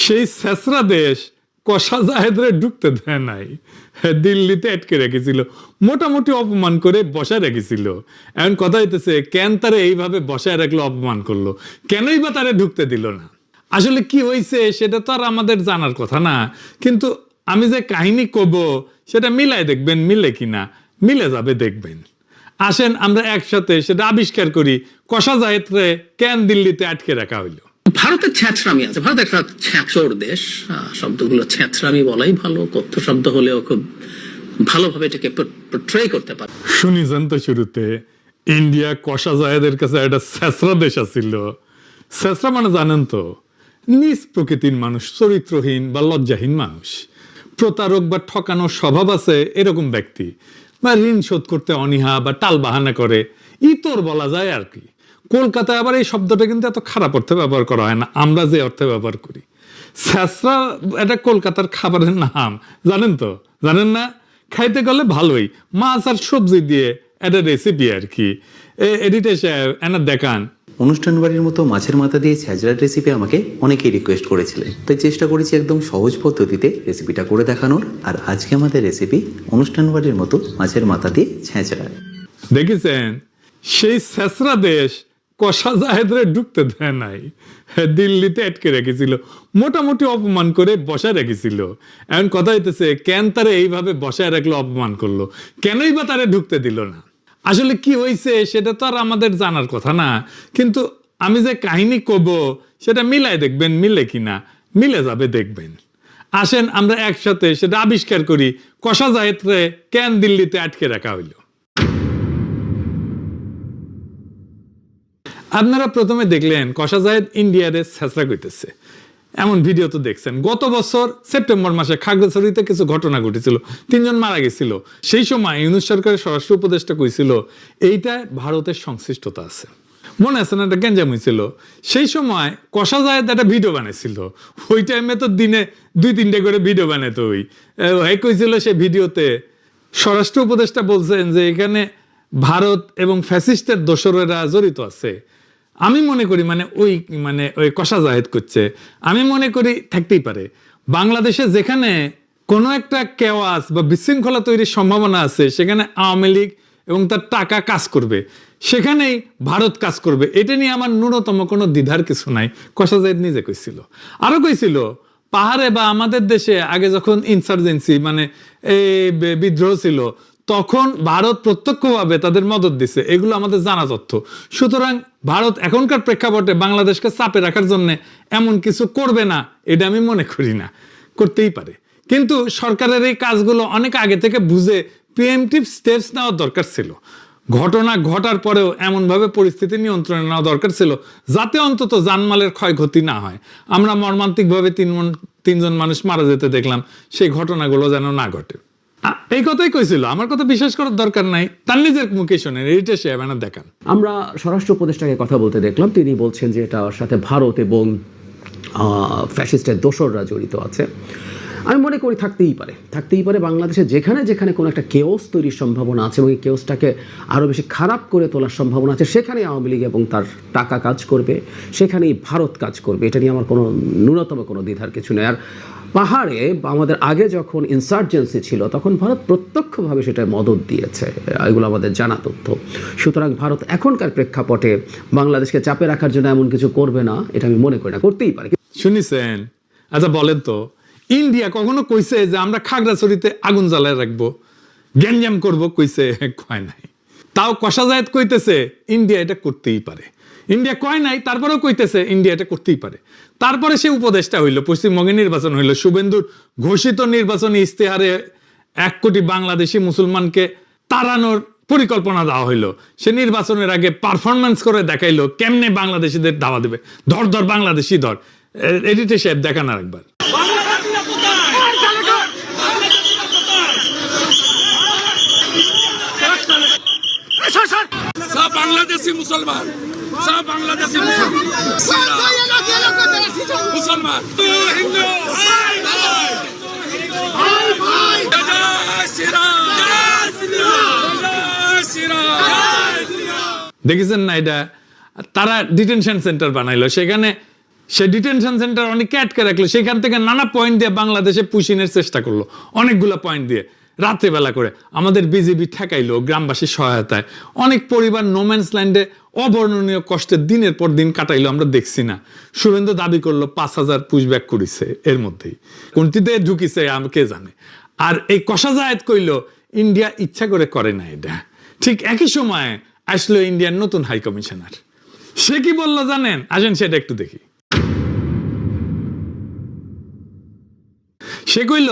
সেই ছেঁচড়া দেশ কষা জাহেদরে ঢুকতে দেয় নাই, দিল্লিতে আটকে রেখেছিল, মোটামুটি অপমান করে বসায় রেখেছিল। এখন কথা হইতেছে কেন তারে এইভাবে বসায় রাখলো, অপমান করলো, কেনই বা তারে ঢুকতে দিল না? আসলে কি হয়েছে সেটা তো আর আমাদের জানার কথা না, কিন্তু আমি যে কাহিনী কব সেটা মিলাই দেখবেন, মিলে কিনা, মিলে যাবে দেখবেন। আসেন আমরা একসাথে সেটা আবিষ্কার করি, কষা জাহেদরে কেন দিল্লিতে আটকে রাখা হইলো। ভারতের ছ্যাঁচড়ামি আছে, ভারত একটা ছ্যাঁচড় দেশ, শব্দগুলো ছ্যাঁচড়ামি বলাই ভালো, কথ্য শব্দ হলেও খুব ভালোভাবে এটাকে পোর্ট্রে করতে পারে। শুনিছেন তো শুরুতে ইন্ডিয়া কষা জাহেদের কাছে একটা ছেঁচড়া দেশ আছিল। ছেঁচড়া মানে জানেন তো, নিজ প্রকৃতির মানুষ, চরিত্রহীন বা লজ্জাহীন মানুষ, প্রতারক বা ঠকানোর স্বভাব আছে এরকম ব্যক্তি, বা ঋণ শোধ করতে অনীহা বা টাল বাহানা করে, ইতর বলা যায় আর কি। কলকাতায় আবার এই শব্দটা কিন্তু এত খারাপ অর্থে ব্যবহার করা হয় না, আমরা যে অর্থে ব্যবহার করি। ছেঁচড়া এটা কলকাতার খাবারের নাম, জানেন তো? জানেন না? খাইতে গেলে ভালোই, মাছ আর সবজি দিয়ে একটা রেসিপি আর কি। এডিটে এনা দেখান। অনুষ্ঠান বাড়ির মতো মাছের মাথা দিয়ে ছ্যাঁচড়ার রেসিপি আমাকে অনেকেই রিকোয়েস্ট করেছিলেন, তাই চেষ্টা করেছি একদম সহজ পদ্ধতিতে রেসিপিটা করে দেখানোর। আর আজকে আমাদের রেসিপি অনুষ্ঠান বাড়ির মতো মাছের মাথা দিয়ে ছ্যাঁচড়া। দেখেছেন, সেই ছেঁচড়া দেশ কষা জাহেদরে ঢুকতে দেয় নাই, দিল্লিতে আটকে রেখেছিল, মোটামুটি অপমান করে বসায় রেখেছিল। এখন কথা হইতেছে কেন তারে এইভাবে বসায় রাখলো, অপমান করলো, কেনই বা তারে ঢুকতে দিল না? আসলে কি হয়েছে সেটা তো আর আমাদের জানার কথা না, কিন্তু আমি যে কাহিনী কব সেটা মিলাই দেখবেন, মিলে কিনা, মিলে যাবে দেখবেন। আসেন আমরা একসাথে সেটা আবিষ্কার করি, কষা জাহেদরে কেন দিল্লিতে আটকে রাখা হইলো। আপনারা প্রথমে দেখলেন কষা জাহেদ ইন্ডিয়ারে ছেঁচড়া করতেছে, এমন ভিডিও তো দেখছেন। গত বছর সেপ্টেম্বর মাসে খাগড়াছড়িতে কিছু ঘটনা ঘটেছিল, 3 জন মারা গেছিল। সেই সময় ইউনূস সরকারের স্বরাষ্ট্র উপদেষ্টা কইছিল এইটায় ভারতের সংশ্লিষ্টতা আছে, মনে আছে না? একটা গ্যাঞ্জাম হয়েছিল। সেই সময় কষা জাহেদ একটা ভিডিও বানাইছিল, ওই টাইমে তো দিনে 2-3টে করে ভিডিও বানাইতো। ওই কইছিল সে ভিডিওতে, স্বরাষ্ট্র উপদেষ্টা বলছেন যে এখানে ভারত এবং ফ্যাসিস্টের দোসরেরা জড়িত আছে। আমি মনে করি ওই কষা জাহেদ করছে, আমি মনে করি থাকতেই পারে। বাংলাদেশে যেখানে কোনো একটা কেওয়াস বা বিশৃঙ্খলা তৈরির সম্ভাবনা আছে, সেখানে আওয়ামী লীগ এবং তার টাকা কাজ করবে, সেখানেই ভারত কাজ করবে, এটা নিয়ে আমার ন্যূনতম কোনো দ্বিধার কিছু নাই। কষা জাহেদ নিজে কইছিল, আরো কইছিল পাহাড়ে বা আমাদের দেশে আগে যখন ইনসার্জেন্সি এই বিদ্রোহ ছিল, তখন ভারত প্রত্যক্ষভাবে তাদের মদত দিছে, এগুলো আমাদের জানা তথ্য। সুতরাং ভারত এখনকার প্রেক্ষাপটে বাংলাদেশকে চাপে রাখার জন্য এমন কিছু করবে না, এটা আমি মনে করি না। করতেই পারে, কিন্তু সরকারের এই কাজগুলো অনেক আগে থেকে বুঝে প্রিএমটিভ স্টেপস নেওয়ার দরকার ছিল। ঘটনা ঘটার পরেও এমনভাবে পরিস্থিতি নিয়ন্ত্রণে নেওয়া দরকার ছিল যাতে অন্তত জানমালের ক্ষয়ক্ষতি না হয়। আমরা মর্মান্তিকভাবে 3 জন মানুষ মারা যেতে দেখলাম, সেই ঘটনাগুলো যেন না ঘটে। এই কথাই কইছিল, আমার কথা বিশ্বাস করার দরকার নাই, তার নিজের মুখে শোনেন, এইটা সে বানা দেখান। আমরা স্বরাষ্ট্র উপদেষ্টাকে কথা বলতে দেখলাম, তিনি বলছেন যে এটার সাথে ভারত এবং ফ্যাসিস্টের দোসররা জড়িত আছে। আমি মনে করি থাকতেই পারে। বাংলাদেশে যেখানে যেখানে কোনো একটা কেওস তৈরির সম্ভাবনা আছে এবং এই কেওসটাকে আরও বেশি খারাপ করে তোলার সম্ভাবনা আছে, সেখানেই আওয়ামী লীগ এবং তার টাকা কাজ করবে, সেখানেই ভারত কাজ করবে। এটা নিয়ে আমার কোনো ন্যূনতম কোনো দ্বিধার কিছু নেই। আর পাহাড়ে আমাদের আগে যখন ইনসার্জেন্সি ছিল, তখন ভারত প্রত্যক্ষভাবে সেটা মদত দিয়েছে, এগুলো আমাদের জানা তথ্য। সুতরাং ভারত এখনকার প্রেক্ষাপটে বাংলাদেশকে চাপে রাখার জন্য এমন কিছু করবে না, এটা আমি মনে করি না। করতেই পারে। শুনিছেন? আচ্ছা বলেন তো, ইন্ডিয়া কখনো কইছে যে আমরা খাগড়াছড়িতে আগুন জ্বালায় রাখবো, গ্যাঞ্জাম করবো? কইছে? কয় নাই। তাও কষা জাহেদ কইতেছে ইন্ডিয়া এটা করতেই পারে। ইন্ডিয়া কয় নাই, তারপরেও কইতেছে ইন্ডিয়া এটা করতেই পারে। তারপরে সে উপদেষ্টা হইল, পশ্চিমবঙ্গে নির্বাচন হইল, শুভেন্দুর ঘোষিত নির্বাচনী ইস্তেহারে 1 কোটি বাংলাদেশি মুসলমানকে তাড়ানোর পরিকল্পনা দেওয়া হইলো। সে নির্বাচনের আগে পারফরমেন্স করে দেখাইলো কেমনে বাংলাদেশিদের দাওয়া দেবে। ধর ধর বাংলাদেশি ধর, এডিটে সাহেব দেখান আর একবার। সব বাংলাদেশি মুসলমান, সব বাংলাদেশি মুসলমান, হিন্দু, দেখেছেন না? এটা তারা ডিটেনশন সেন্টার বানাইলো, সেখানে সে ডিটেনশন সেন্টার অনেকে আটকে রাখলো, সেখান থেকে নানা পয়েন্ট দিয়ে বাংলাদেশে পুশিনের চেষ্টা করলো, অনেকগুলো পয়েন্ট দিয়ে রাত্রেবেলা করে আমাদের বিজিবি ঠেকাইলো গ্রামবাসীর সহায়তায়। অনেক পরিবার নোম্যান্স ল্যান্ডে অবর্ণনীয় কষ্টে দিনের পর দিন কাটাইলো, আমরা দেখছি না। শুভেন্দু দাবি করলো 5,000 পুশব্যাক করেছে, এর মধ্যেই কোনটিতে ঢুকিছে কে জানে। আর এই কষা জায়েদ কইল ইন্ডিয়া ইচ্ছা করে করে না এটা। ঠিক একই সময় আসলো ইন্ডিয়ার নতুন হাই কমিশনার। সে কি বললো জানেন? আসেন সেটা একটু দেখি। সে কইল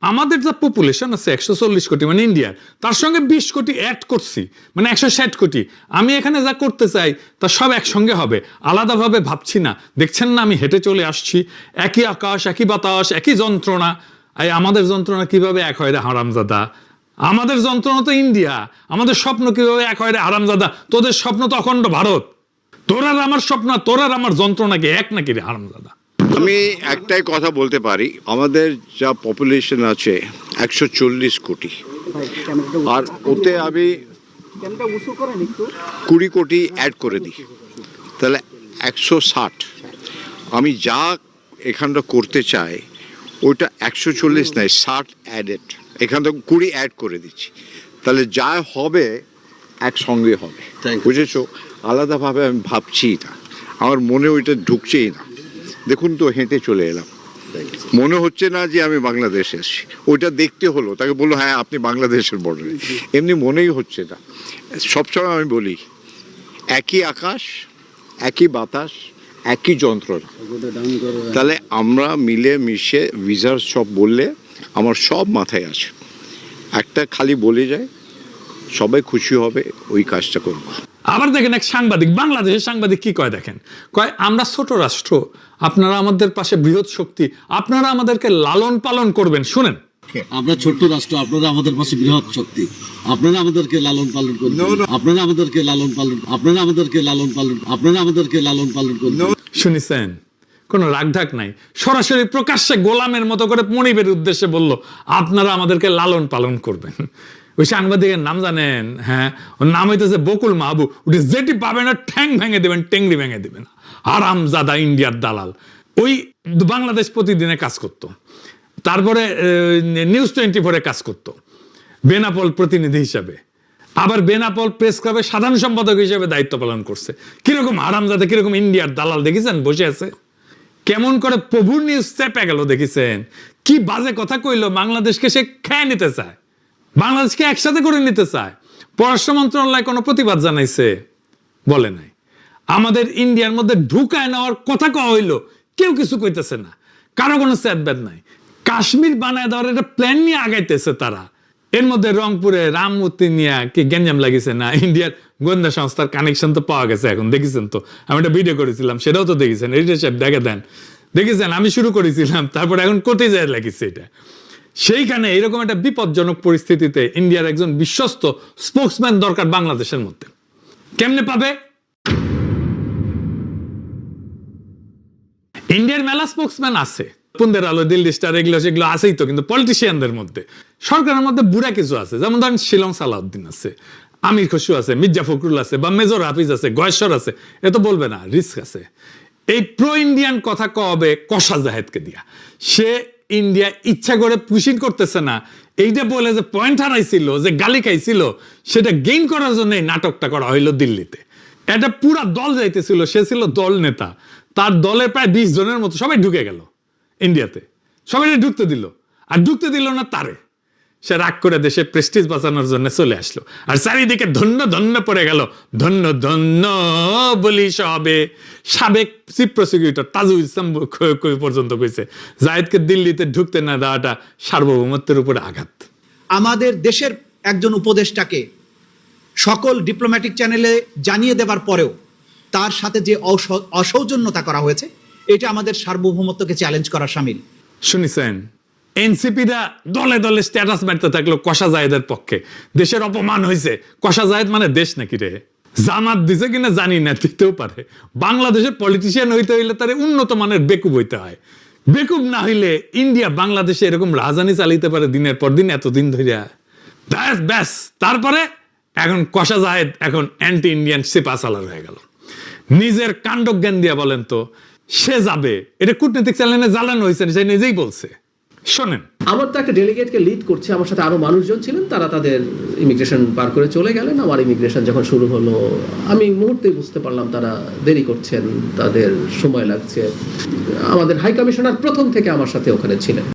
আমাদের যা পপুলেশন আছে 140 কোটি মানে ইন্ডিয়ার, তার সঙ্গে 20 কোটি অ্যাড করছি, মানে 160 কোটি। আমি এখানে যা করতে চাই তা সব একসঙ্গে হবে, আলাদাভাবে ভাবছি না। দেখছেন না আমি হেঁটে চলে আসছি, একই আকাশ একই বাতাস একই যন্ত্রণা। এই আমাদের যন্ত্রণা কিভাবে এক হয় রে হারামজাদা? আমাদের যন্ত্রণা তো ইন্ডিয়া, আমাদের স্বপ্ন কিভাবে এক হয় রে হারামজাদা? তোদের স্বপ্ন তো অখণ্ড ভারত। তোর আর আমার স্বপ্ন, তোর আর আমার যন্ত্রণা কি এক নাকি রে হারামজাদা? আমি একটাই কথা বলতে পারি, আমাদের যা পপুলেশন আছে 140 কোটি, আর ওতে আমি 20 কোটি অ্যাড করে দিই, তাহলে 160। আমি যা এখানটা করতে চাই ওইটা 140 নয়, 60 অ্যাডেড, এখান থেকে 20 অ্যাড করে দিচ্ছি, তাহলে যা হবে একসঙ্গে হবে। বুঝেছো? আলাদাভাবে আমি ভাবছি না, আমার মনে ওইটা ঢুকছেই না। দেখুন তো হেঁটে চলে এলাম, মনে হচ্ছে না যে আমি বাংলাদেশে এসেছি। ওইটা দেখতে হলো, তাকে বললো হ্যাঁ আপনি বাংলাদেশের বর্ডারে, এমনি মনেই হচ্ছে না। সবসময় আমি বলি একই আকাশ একই বাতাস একই যন্ত্রণা। তাহলে আমরা মিলে মিশে ভিসার সব বললে আমার সব মাথায় আছে, একটা খালি বলে যায় সবাই খুশি হবে, ওই কাজটা করবো। আবার দেখেন এক সাংবাদিক, বাংলাদেশের সাংবাদিক কি কয় দেখেন, কয় আমরা ছোট রাষ্ট্র, আপনারা আমাদের পাশে বৃহৎ শক্তি, আপনারা আমাদেরকে লালন পালন করবেন। শুনেন, আমরা ছোট্ট রাষ্ট্র, আপনারা আমাদের পাশে বৃহৎ শক্তি, আপনারা আমাদেরকে লালন পালন করবেন, আপনারা আমাদেরকে লালন পালন, আপনারা আমাদেরকে লালন পালন, আপনারা আমাদেরকে লালন পালন করবেন। শুনেছেন? কোনো রাগঢাক নাই, সরাসরি প্রকাশ্যে গোলামের মতো করে মনিবের উদ্দেশ্যে বলল আপনারা আমাদেরকে লালন পালন করবেন। ওই সাংবাদিকের নাম জানেন? হ্যাঁ, ওর নাম হইতেছে বকুল মাহবুব। উঠে যেটি পাবে না ঠ্যাং ভেঙে দেবেন, টেংরি ভেঙে দেবেন। আরামজাদা ইন্ডিয়ার দালাল। ওই বাংলাদেশ প্রতিদিনে কাজ করত, তারপরে নিউজ 24 কাজ করত বেনাপোল প্রতিনিধি হিসাবে, আবার বেনাপোল প্রেস ক্লাবের সাধারণ সম্পাদক হিসেবে দায়িত্ব পালন করছে। কিরকম আরামজাদা, কিরকম ইন্ডিয়ার দালাল দেখেছেন? বসে আছে কেমন করে প্রভুর নিউজ চেপে গেল দেখেছেন? কি বাজে কথা কইলো, বাংলাদেশকে সে খেয়ে নিতে চায়, বাংলাদেশকে একসাথে করে নিতে চায়। পররাষ্ট্র মন্ত্রণালয় কোনো প্রতিবাদ জানাইছে? বলে নাই। আমাদের ইন্ডিয়ার মধ্যে ঢুকায় নেওয়ার কথা কওয়া হইলো, কেউ কিছু কইতেছে না, কারো কোনো স্যাদব্যাদ নাই। কাশ্মীর বানায় দেওয়ার একটা প্ল্যান নিয়ে আগাইতেছে তারা। এর মধ্যে রংপুরে রামমূর্তি নিয়ে কি গ্যাঞ্জাম লাগিয়েছে না? ইন্ডিয়ার গোয়েন্দা সংস্থার কানেকশন তো পাওয়া গেছে এখন, দেখেছেন তো? আমি একটা ভিডিও করেছিলাম, সেটাও তো দেখেছেন। এডিটর সাহেব দেখে দেন, দেখেছেন? আমি শুরু করেছিলাম, তারপর এখন কোথায় যায় লাগিয়েছে এটা। সেইখানে এরকম একটা বিপজ্জনক পরিস্থিতিতে ইন্ডিয়ার একজন বিশ্বস্ত স্পোক্সম্যান দরকার বাংলাদেশের মধ্যে। কেমনে পাবে? ইন্ডিয়ার মেলা স্পোক্সম্যান আছে, পুন্দের আলো, দিল্লি স্টার, এগুলো সেগুলো আছেই তো, কিন্তু পলিটিশিয়ানদের মধ্যে, সরকারের মধ্যে বুড়া কিছু আছে, যেমন ধরেন শিলং সালাউদ্দিন আছে, আমির খসরু আছে, মির্জা ফখরুল আছে, বা মেজর হাফিজ আছে, গয়েশ্বর আছে। এ তো বলবে না, রিস্ক আছে। এই প্রো ইন্ডিয়ান কথা কবে? কষা জাহেদকে দিয়া। সে ইন্ডিয়া ইচ্ছা করে পুশিং করতেছে না, এইটা বলে যে পয়েন্ট হারাইছিল, যে গালি খাইছিল, সেটা গেইন করার জন্য এই নাটকটা করা হইলো দিল্লিতে। এটা পুরা দল যাইতেছিল, সে ছিল দল নেতা, তার দলের প্রায় 20 জনের মতো সবাই ঢুকে গেল ইন্ডিয়াতে, সবাই ঢুকতে দিল, আর ঢুকতে দিল না তারে। সে রাগ করে দেশে প্রেস্টিজ বাঁচানোর জন্য চলে আসলো, আর চারিদিকে ধন্য ধন্য পড়ে গেল। ধন্য ধন্য বলি সবে। সাবেক চিফ প্রসিকিউটর তাজুল ইসলাম পর্যন্ত কইছে জায়েদকে দিল্লিতে ঢুকতে না দেওয়াটা সার্বভৌমত্বের উপরে আঘাত। আমাদের দেশের একজন উপদেষ্টাকে সকল ডিপ্লোম্যাটিক চ্যানেলে জানিয়ে দেবার পরেও তার সাথে যে অসৌজন্যতা করা হয়েছে, এটা আমাদের সার্বভৌমত্বকে চ্যালেঞ্জ করার শামিল। শুনেছেন? এনসিপিরা দলে দলে স্ট্যাটাস মারতে থাকলো কষা জায়েদের পক্ষে। দেশের অপমান হয়েছে। কষা জায়েদ মানে দেশ নাকি রে? জামাত দিছে কিনা জানি না, দিতেও পারে। বাংলাদেশের পলিটিশিয়ান হইতে হইলে তার উন্নত মানের বেকুব হইতে হয়। বেকুব না হইলে ইন্ডিয়া বাংলাদেশে এরকম রাজধানী চালিতে পারে দিনের পর দিন, এতদিন ধরিয়া। ব্যাস ব্যাস, তারপরে এখন কষা জায়েদ এখন অ্যান্টি ইন্ডিয়ান সিপা সালার হয়ে গেল। নিজের কাণ্ডজ্ঞান দিয়া বলেন তো, সে যাবে, এটা কূটনৈতিক চ্যানেলে জ্বালানো হয়েছে, সে নিজেই বলছে। শোনেন, আমার তো একটা ডেলিগেটকে লিড করছে, আমার সাথে আরো মানুষজন ছিলেন, তারা তাদের ইমিগ্রেশন পার করে চলে গেলেন। আমার ইমিগ্রেশন যখন শুরু হলো আমি মুহূর্তে বুঝতে পারলাম তারা দেরি করছেন, তাদের সময় লাগছে। আমাদের হাই কমিশনার প্রথম থেকে আমার সাথে ওখানে ছিলেন।